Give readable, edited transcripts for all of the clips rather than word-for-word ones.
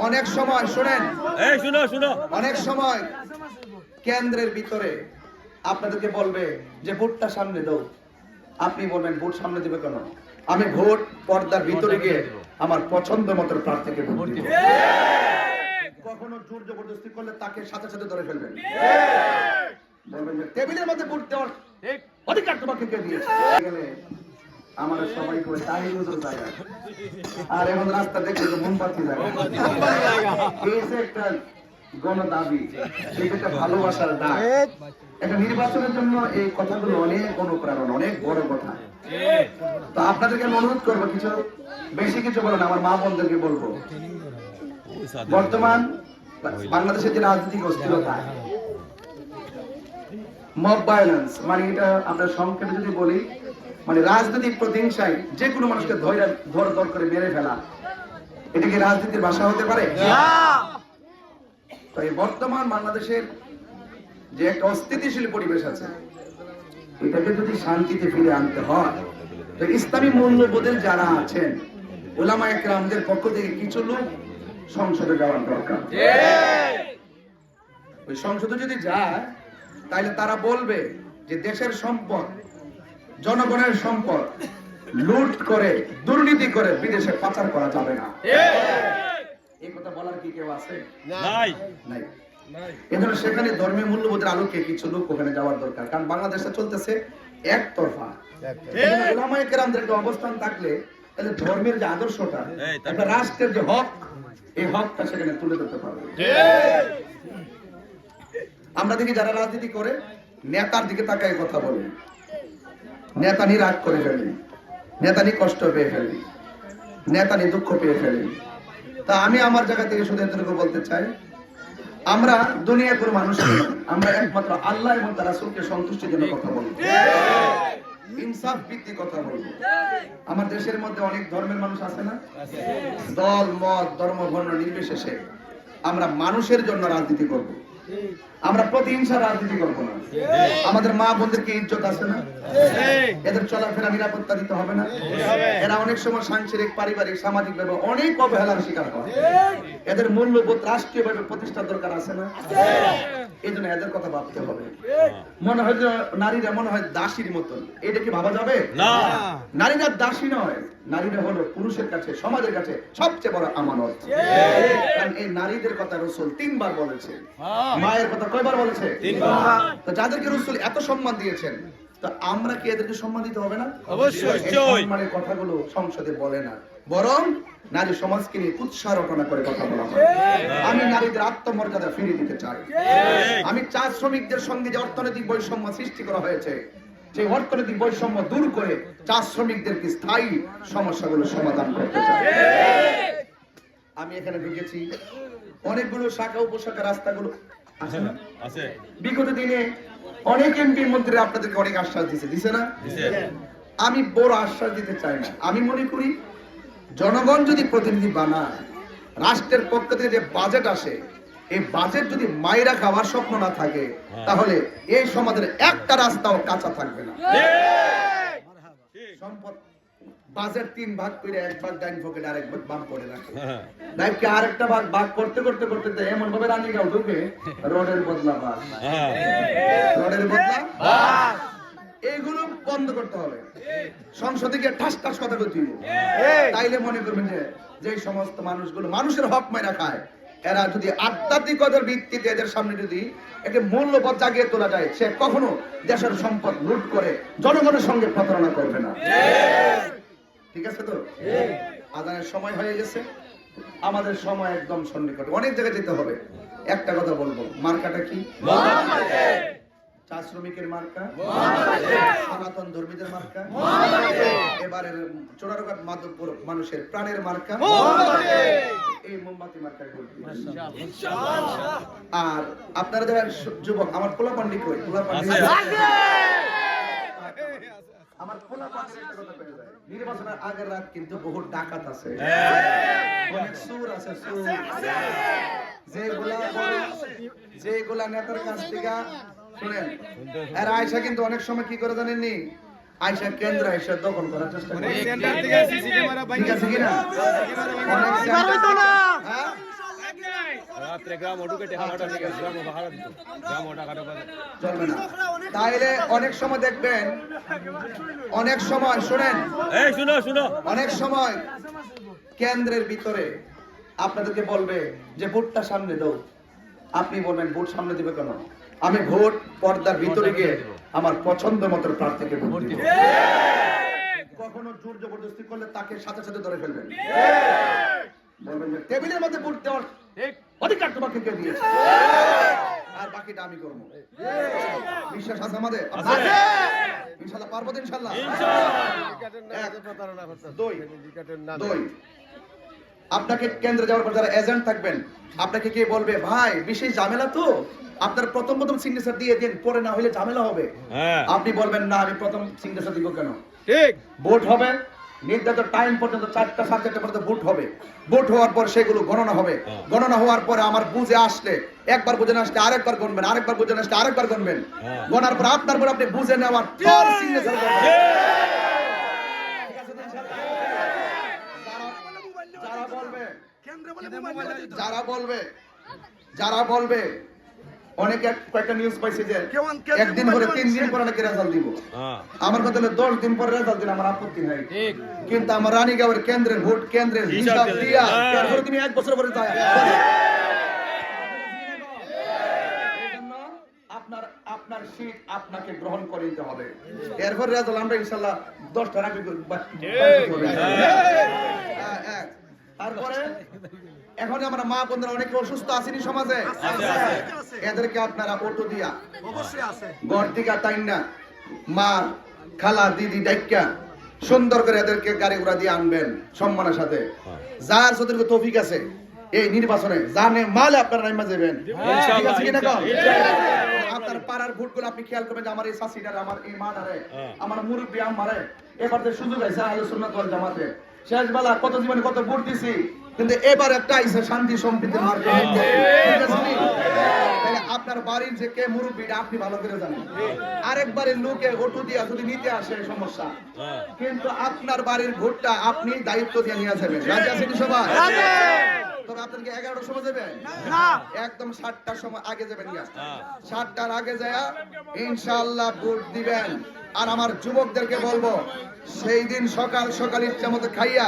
অনেক সময় শুনেন, শুনো অনেক সময় কেন্দ্রের ভিতরে আপনাদেরকে বলবে যে ভোটটা সামনে দাও, আপনি বলবেন ভোট সামনে দিবে কেন? আমি ভোট পর্দার ভিতরে গিয়ে আমার পছন্দ মতো প্রার্থীকে ভোট দিব। কখনো জোর জবরদস্তি করলে তাকে সাথে সাথে ধরে ফেলবেন। বলবেন যে টেবিলের মধ্যে ভোট দেওয়ার অধিকার তোমাকে কে দিয়েছে? আমাদের সবাই করে তাই হুজুর জায়গা, আর এখন রাস্তা দেখলে তো মোমবাতি জায়গা। এই যে একটা গণ দাবি, এটা ভালোবাসার ডাক। একটা নির্বাচনের জন্য এই কথাগুলো অনেক অনুপ্রেরণা, অনেক বড় কথা। তো আপনাদেরকে আমি অনুরোধ করবো, কিছু বেশি কিছু বলেন, আমার মা বোনদেরকে বলবো, বর্তমান বাংলাদেশের যে রাজনৈতিক অস্থিরতা, মব ভায়োলেন্স, মানে এটা আমরা সংক্ষেপে যদি বলি, মানে রাজনৈতিক প্রতিহিংসায় যে কোনো মানুষকে ধর করে মেরে ফেলা, এটা কি রাজনীতির ভাষা হতে পারে? তো এই বর্তমান বাংলাদেশের যে একটা অস্থিতিশীল পরিবেশ আছে, এটাকে যদি শান্তিতে ফিরে আনতে হয়, তো ইসলামী মূল্যবোধের যারা আছেন উলামায়ে কেরামদের পক্ষ থেকে কিছু লোক সংসদে যাওয়ার দরকার। ওই সংসদে যদি যায়, তাহলে তারা বলবে যে দেশের সম্পদ, জনগণের সম্পদ লুট করে, দুর্নীতি করে বিদেশে পাচার করা যাবে না। এই কথা বলার কি কেউ আছে? নাই। এজন্য সেখানে ধর্মীয় মূল্যবোধের আলোকে কিছু লোক ওখানে যাওয়ার দরকার, কারণ বাংলাদেশে চলতেছে একতরফা। উলামায়ে কেরামদের একটা অবস্থান থাকলে তাহলে ধর্মের যে আদর্শটা, একটা রাষ্ট্রের যে হক, এই হকটা সেখানে তুলে ধরতে পারবে। আমরা দেখি যারা রাজনীতি করে নেতার দিকে তাকায় কথা বলে, নেতা নিয়ে রাগ করে ফেলি, নেতা নিয়ে কষ্ট পেয়ে ফেলি, নেতা নিয়ে দুঃখ পেয়ে ফেলি। তা আমি আমার জায়গা থেকে শুধু এতটুকু বলতে চাই, আমরা দুনিয়ার কোনো মানুষ, আমরা একমাত্র আল্লাহ এবং তার রাসূলকে সন্তুষ্টির জন্য কথা বলবো, ইনসাফ ভিত্তিক কথা বলবো। আমার দেশের মধ্যে অনেক ধর্মের মানুষ আছে না? দল মত ধর্ম বর্ণ নির্বিশেষে আমরা মানুষের জন্য রাজনীতি করব। আমরা প্রতিহিংসা রাজনীতি করবো না। আমাদের মা বোনদেরকে ইজ্জত আছে না? এদের চলাফেরা নিরাপত্তা দিতে হবে না? এরা অনেক সময় সাংসারিক, পারিবারিক, সামাজিক ভাবে অনেক অবহেলার শিকার হয়। এদের মূল্যবোধ রাষ্ট্রীয় ভাবে প্রতিষ্ঠার দরকার আছে না? এই জন্য এদের কথা ভাবতে হবে। মনে হয় যে নারীরা মনে হয় দাসীর মতন, এটা কি ভাবা যাবে? না, নারীরা দাসী নয়, নারীরা হলো পুরুষের কাছে, সমাজের কাছে সবচেয়ে বড় আমানত। কারণ এই নারীদের কথা রাসূল 3 বার বলেছে, মায়ের কথা কয়বার বলেছে? 3 বার। তো যাদেরকে রাসূল এত সম্মান দিয়েছেন, তো আমরা কি এদেরকে সম্মান দিতে হবে না? অবশ্যই। সম্মানের কথাগুলো সংসদে বলে না, বরং নারী সমাজকে নিয়ে কুৎসা রটনা করে কথা বলা হয়। আমি নারীদের আত্মমর্যাদা ফিরিয়ে দিতে চাই। আমি চা শ্রমিকদের সঙ্গে যে অর্থনৈতিক বৈষম্য সৃষ্টি করা হয়েছে, সেই অর্থনৈতিক বৈষম্য দূর করে চা শ্রমিকদেরকে স্থায়ী সমস্যাগুলো সমাধান করতে চাই। আমি এখানে ঢুকেছি, অনেকগুলো শাখা উপশাখা রাস্তাগুলো আছে না? আছে। বিগত দিনে অনেক এমপি মন্ত্রী আপনাদেরকে অনেক আশ্বাস দিছে না? আমি বড় আশ্বাস দিতে চাই না। আমি মনে করি জনগণ যদি প্রতিনিধি বানায়, রাষ্ট্রের পক্ষ থেকে যে বাজেট আসে, এই বাজেট যদি মাইরা খাওয়ার স্বপ্ন না থাকে, তাহলে এই সমাজের একটা রাস্তাও কাঁচা থাকবে না। সম্পদ বাজেট 3 ভাগ করে 1 ভাগ ডাইন পকেটে আর 1 ভাগ বাম পড়ে রাখে, নাকি আরেকটা ভাগ ভাগ করতে করতে করতে এমন ভাবে রানীগাঁও ঢুকে রোডের বদলা বাস, রোডের বদলা বাস। এইগুলো বন্ধ করতে হবে। সংসদে গিয়ে ঠাস ঠাস কথা বলতে হবে। তাইলে মনে করবেন যে সমস্ত মানুষগুলো মানুষের হক মাইরা খায়, এরা যদি আধ্যাত্মিকতার ভিত্তিতে এদের সামনে যদি একটা মূল্যবোধ জাগিয়ে তোলা যায়, সে কখনো দেশের সম্পদ লুট করে জনগণের সঙ্গে প্রতারণা করবে না। ঠিক আছে তো? আজানের সময় হয়ে গেছে, আমাদের সময় একদম সন্নিকটে, অনেক জায়গায় যেতে হবে। একটা কথা বলবো, মার্কাটা কি? চা শ্রমিকের মার্কা, সনাতন ধর্মীদের মার্কা, এবারের চোরারঘাট মাধবপুর মানুষের প্রাণের মার্কা, এই মোমবাতি মার্কা করবে ইনশাআল্লাহ। আর আপনারা যারা যুবক, আমার পোলাপান্ডি কই? পোলাপান্ডি আমার পোলাপান্ডির একটা কথা বলে যায়, নির্বাচনের আগের রাত কিন্তু বহু ডাকাত আছে, অনেক সুর আছে, সুর যেগুলা নেতার কাছ থেকে শুনেন। আর আয়সা কিন্তু অনেক সময় কি করে জানেননি, আয়সা কেন্দ্র আয়সা দখল করার চেষ্টা করে। ঠিক আছে কিনা? চলবে না। তাইলে অনেক সময় দেখবেন, অনেক সময় শুনেন, অনেক সময় কেন্দ্রের ভিতরে আপনাদেরকে বলবে যে ভোটটা সামনে দাও, আপনি বলবেন ভোট সামনে দিবে কেন, আমি ভোট পর্দার ভিতরে গিয়ে আমার পছন্দ মতো প্রার্থীকে ভোট দিব। কখনো জোর জবরদস্তি করলে তাকে সাথে সাথে ধরে ফেলবেন, বলবেন যে টেবিলের মধ্যে ভোট দেওয়ার অধিকার তোমাকে কে দিয়েছে, আর বাকিটা আমি করব। বিশ্বাস আছে আমাদের? ইনশাআল্লাহ পারবো তো ইনশাআল্লাহ। দুই, আপনাকে কেন্দ্রে যাওয়ার পর যারা এজেন্ট থাকবেন আপনাকে কে বলবে ভাই বিশেষ ঝামেলা তো আপনার প্রথম সিগনেচার দিয়ে দিন, পরে না হলে ঝামেলা হবে। আপনি বলবেন না আমি প্রথম সিগনেচার দিব কেন, ঠিক ভোট হবে নির্ধারিত টাইম পর্যন্ত 4টা 4:30 পর্যন্ত ভোট হবে, ভোট হওয়ার পর সেগুলো গণনা হবে, গণনা হওয়ার পরে আমার বুঝে আসলে একবার বুঝে না আসলে আরেকবার গণবেন, আরেকবার বুঝে না আসলে আরেকবার গণবেন, গণার পর আপনার পর আপনি বুঝে নেওয়ার পর সিগনেচার করবেন। যারা বলবে অনেকে কয়েকটা নিউজ পাইছে যে একদিন পরে 3 দিন পরে নাকি রেজাল্ট দিব, আমার কথা হলো 10 দিন পরে রেজাল্ট দিলে আমার আপত্তি নাই, কিন্তু আমার রানীগাঁওয়ের কেন্দ্রের ভোট কেন্দ্রের হিসাব দিয়া তারপরে তুমি 1 বছর পরে যায় আপনার সিট আপনাকে গ্রহণ করে নিতে হবে। এরপর রেজাল্ট আমরা ইনশাআল্লাহ 10টা রাখি তারপরে এখন আমরা মা বোনরা অনেকে অসুস্থ আছেনি সমাজে, এদেরকে আপনারা অটো দিয়া অবশ্যই আছে ঘর থেকে টাইনা মা খালা দিদি ডাইকা সুন্দর করে এদেরকে গাড়ি ঘোড়া দিয়ে আনবেন সম্মানের সাথে। যার যতটুকু তৌফিক আছে এই নির্বাচনে জানে মালে আপনারা নাইমা যাবেন, ঠিক আছে কিনা কম? আপনার পাড়ার ভোটগুলো আপনি খেয়াল করবেন যে আমার এই শাসিটারে, আমার এই মাটারে, আমার মুরব্বী আমারে এবার যে সুযোগ আছে আহলে সুন্নাত ওয়াল জামাতে শেষ বেলা কত জীবনে কত ভোট দিছি, কিন্তু এবার একটা আইছে শান্তি সম্প্রীতির মার্গ, ঠিক আছে নি? তাহলে আপনার বাড়ির যে কে মুরব্বী আপনি ভালো করে জানেন, আরেকবারের লোকে অটো দিয়া যদি নিতে আসে সমস্যা, কিন্তু আপনার বাড়ির ভোটটা আপনি দায়িত্ব দিয়ে নিয়ে যাবেন। রাজি আছেন সবাই? তবে আপনাকে 11টার সময় যাবেন না, একদম 7টার সময় আগে যাবেন, 7টার আগে যায় ইনশাআল্লাহ ভোট দিবেন। আর আমার যুবকদেরকে বলবো সেই দিন সকাল সকাল ইচ্ছা মতো খাইয়া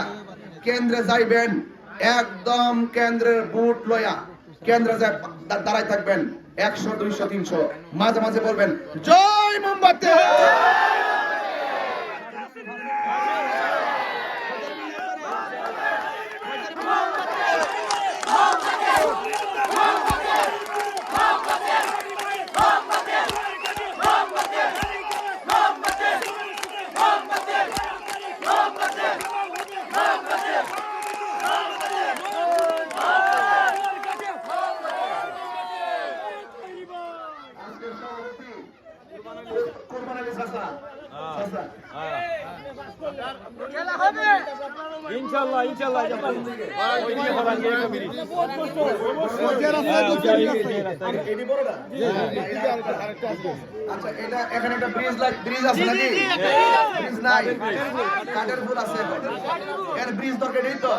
কেন্দ্রে যাইবেন, একদম কেন্দ্রের বুট লয়া কেন্দ্রে দাঁড়ায় থাকবেন 100 200 300, মাঝে মাঝে বলবেন জয় মোমবাতি। ইনশাআল্লাহ ইনশাআল্লাহ আচ্ছা এটা এখানে একটা ব্রিজ আছে নাকি? ব্রিজ নাই, কাঠের পুল আছে, এর ব্রিজ দরকার নেই তো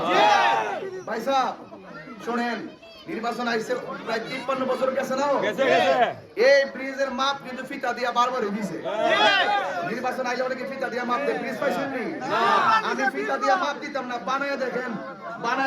ভাই সাহেব। শুনেন নির্বাচন আইছে প্রায় 53 বছর গেছে না, এই ব্রিজের মাপ কিন্তু ফিতা দিয়া বারবার দিছে। নির্বাচন আইলে অনেকে ফিতা দিয়া মাপ দেয়, ব্রিজ পাইছেন নি? আমি ফিতা দিয়া মাপ দিতাম না, বানায় দেখেন, বানায়